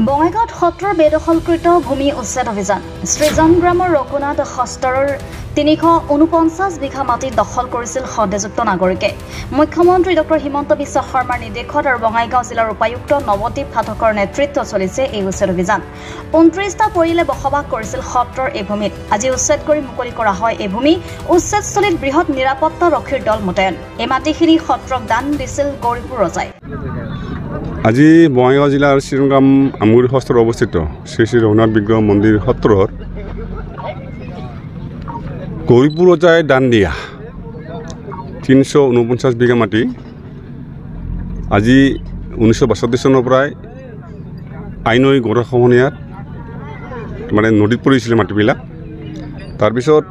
বঙাইগাঁৱত সত্ৰৰ বেদখলকৃত ভূমি উচ্ছেদ অভিযান সৃজন গ্ৰামৰ ৰঘুনাথ হস্তৰৰ ৩৪৯ বিঘা মাটি দখল কৰিছিল সন্দেহযুক্ত নাগৰিকে মুখ্যমন্ত্ৰী ডক্টৰ হিমন্ত বিশ্ব শৰ্মাৰ নিৰ্দেশত আৰু বঙাইগাঁও জিলাৰ উপায়ুক্ত নৱদ্বীপ ফাটকৰ নেতৃত্বত চলিছে এই উচ্ছেদ অভিযান ২৯টা পৰিয়ালে বসবাস কৰিছিল সত্ৰৰ এই ভূমিত আজি উচ্ছেদ কৰি মুকলি কৰা হয় এই ভূমি উচ্ছেদস্থলীত বৃহৎ নিৰাপত্তা ৰক্ষীৰ দল মোতায়েন এই মাটিখিনি সত্ৰক দান দিছিল গৌৰীপুৰ ৰজাই আজি বঙাইগাঁও জিলাৰ শ্ৰীৰংগাম আমগুৰি সত্ৰত অৱস্থিত শ্ৰী শ্ৰী ৰঘুনাথ বিগ্ৰহ মন্দিৰ সত্ৰৰ গৌৰীপুৰ ৰজাই দান দিয়া ৩৪৯ বিঘা মাটি আজি ১৯৬২ চনৰ পৰাই আইনৈ গৰাখহনীয়াত মানে নদীত পৰিছিলে মাটিবিলাক তাৰপিছত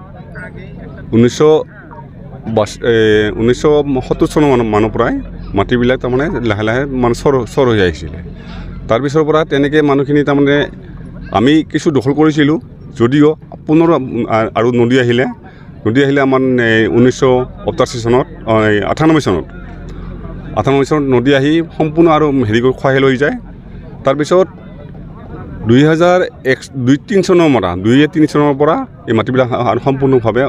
১৯৭০ চনৰ মানৰ পৰাই মাটিবিলাক তাৰমানে লাহে লাহে মানে চৰ হৈ আহিছিলে তাৰপিছৰ পৰা তেনেকৈ মানুহখিনি তাৰমানে আমি কিছু দখল কৰিছিলোঁ যদিও পুনৰ আৰু নদী আহিলে আমাৰ ১৯৮৮ চনত ৯৮ চনত নদী আহি সম্পূৰ্ণ আৰু হেৰি কৰি খোৱাই লৈ যায় তাৰপিছত ২০০৩ চনৰ পৰা এই মাটিবিলাক সম্পূৰ্ণভাৱে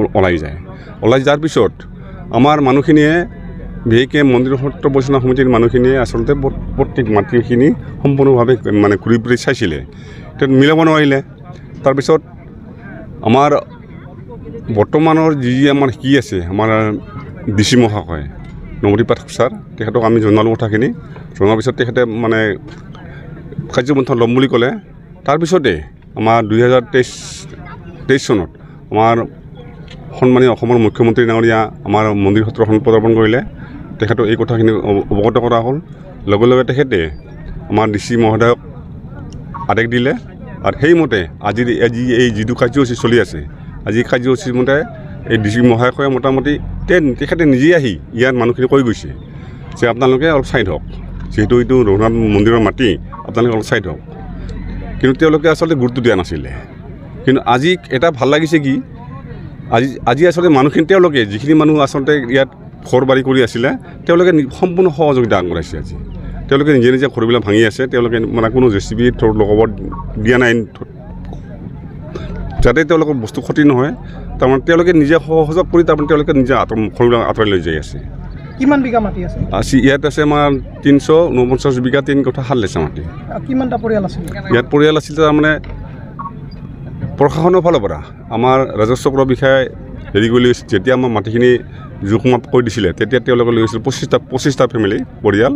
ওলাই যোৱাৰ পিছত আমাৰ মানুহখিনিয়ে বিশেষকৈ মন্দিৰ সত্ৰ পৰিচালনা সমিতিৰ মানুহখিনিয়ে আচলতে প্ৰত্যেক মাটিখিনি সম্পূৰ্ণভাৱে মানে ঘূৰি ফুৰি চাইছিলে তেতিয়া মিলাব নোৱাৰিলে তাৰপিছত আমাৰ বৰ্তমানৰ যি আমাৰ কি আছে আমাৰ ডিচি মহাশয় নৱদ্বীপ পাঠক ছাৰ তেখেতক আমি জনালোঁ কথাখিনি জনাৰ পিছত তেখেতে মানে কাৰ্যপন্থা ল'ম বুলি ক'লে তাৰপিছতে আমাৰ ২০২৩ চনত আমাৰ সন্মানীয় অসমৰ মুখ্যমন্ত্ৰী ডাঙৰীয়া আমাৰ মন্দিৰ সত্ৰখন পদাৰ্পণ কৰিলে তেখেতক এই কথাখিনি অৱগত কৰা হ'ল লগে লগে তেখেতে আমাৰ ডিচি মহোদয়ক আদেশ দিলে আৰু সেইমতে আজি এই যিটো কাৰ্যসূচী চলি আছে আজি কাৰ্যসূচীৰ মতে এই ডিচি মহাশয়ে মোটামুটি তেখেতে নিজেই আহি ইয়াত মানুহখিনি কৈ গৈছে যে আপোনালোকে অলপ চাই থওক যিহেতু এইটো ৰঘুনাথ মন্দিৰৰ মাটি আপোনালোকে অলপ চাই থওক কিন্তু তেওঁলোকে আচলতে গুৰুত্ব দিয়া নাছিলে কিন্তু আজি এটা ভাল লাগিছে কি আজি আচলতে মানুহখিনি তেওঁলোকে যিখিনি মানুহ আচলতে ইয়াত ঘৰ বাৰী কৰি আছিলে তেওঁলোকে সম্পূৰ্ণ সহযোগিতা আগবঢ়াইছে আজি তেওঁলোকে নিজে নিজে ঘৰবিলাক ভাঙি আছে তেওঁলোকে মানে কোনো জেচিবি লগাব দিয়া নাই যাতে তেওঁলোকৰ বস্তু ক্ষতি নহয় তাৰমানে তেওঁলোকে নিজে সহযোগ কৰি তাৰমানে তেওঁলোকে নিজে ঘৰবিলাক আঁতৰাই লৈ যাই আছে কিমান বিঘা মাটি আছে ইয়াত আছে আমাৰ ৩৪৯ বিঘা ৩ কঠা ৭ লেচা মাটি কিমানটা পৰিয়াল আছিল ইয়াত পৰিয়াল আছিল তাৰমানে প্ৰশাসনৰ ফালৰ পৰা আমাৰ ৰাজস্ব বিষয়াই হেৰি কৰি লৈছিল যেতিয়া আমাৰ মাটিখিনি জোখমাপ কৰি দিছিলে তেতিয়া তেওঁলোকে লৈ গৈছিল ২৫টা ফেমিলি পৰিয়াল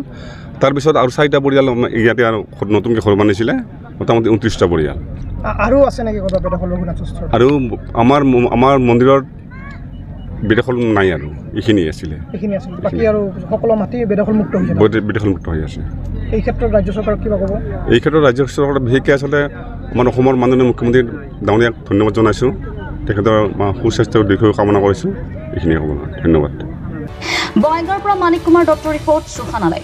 তাৰপিছত আৰু 4টা পৰিয়াল ইয়াতে আৰু নতুনকৈ ঘৰ বনাইছিলে মোটামুটি ২৯টা পৰিয়াল আৰু আছে নেকি আৰু আমাৰ মন্দিৰৰ বেদখল নাই আৰু এইখিনি আছিলে বাকী আৰু সকলো মাটি বেদখলমুক্ত হৈ আছে এই ক্ষেত্ৰত ৰাজ্য চৰকাৰক কিবা ক'ব এই ক্ষেত্ৰত ৰাজ্য চৰকাৰে বিশেষকৈ আচলতে আমাৰ অসমৰ মাননীয় মুখ্যমন্ত্ৰী ডাঙৰীয়াক ধন্যবাদ জনাইছোঁ তেখেতৰ সুস্বাস্থ্যৰ দীৰ্ঘায়ু কামনা কৰিছোঁ এইখিনিয়ে ক'ব ধন্যবাদ বঙাইগাঁৱৰ পৰা মানিক কুমাৰ দত্তৰ ৰিপৰ্ট সুখানালৈ।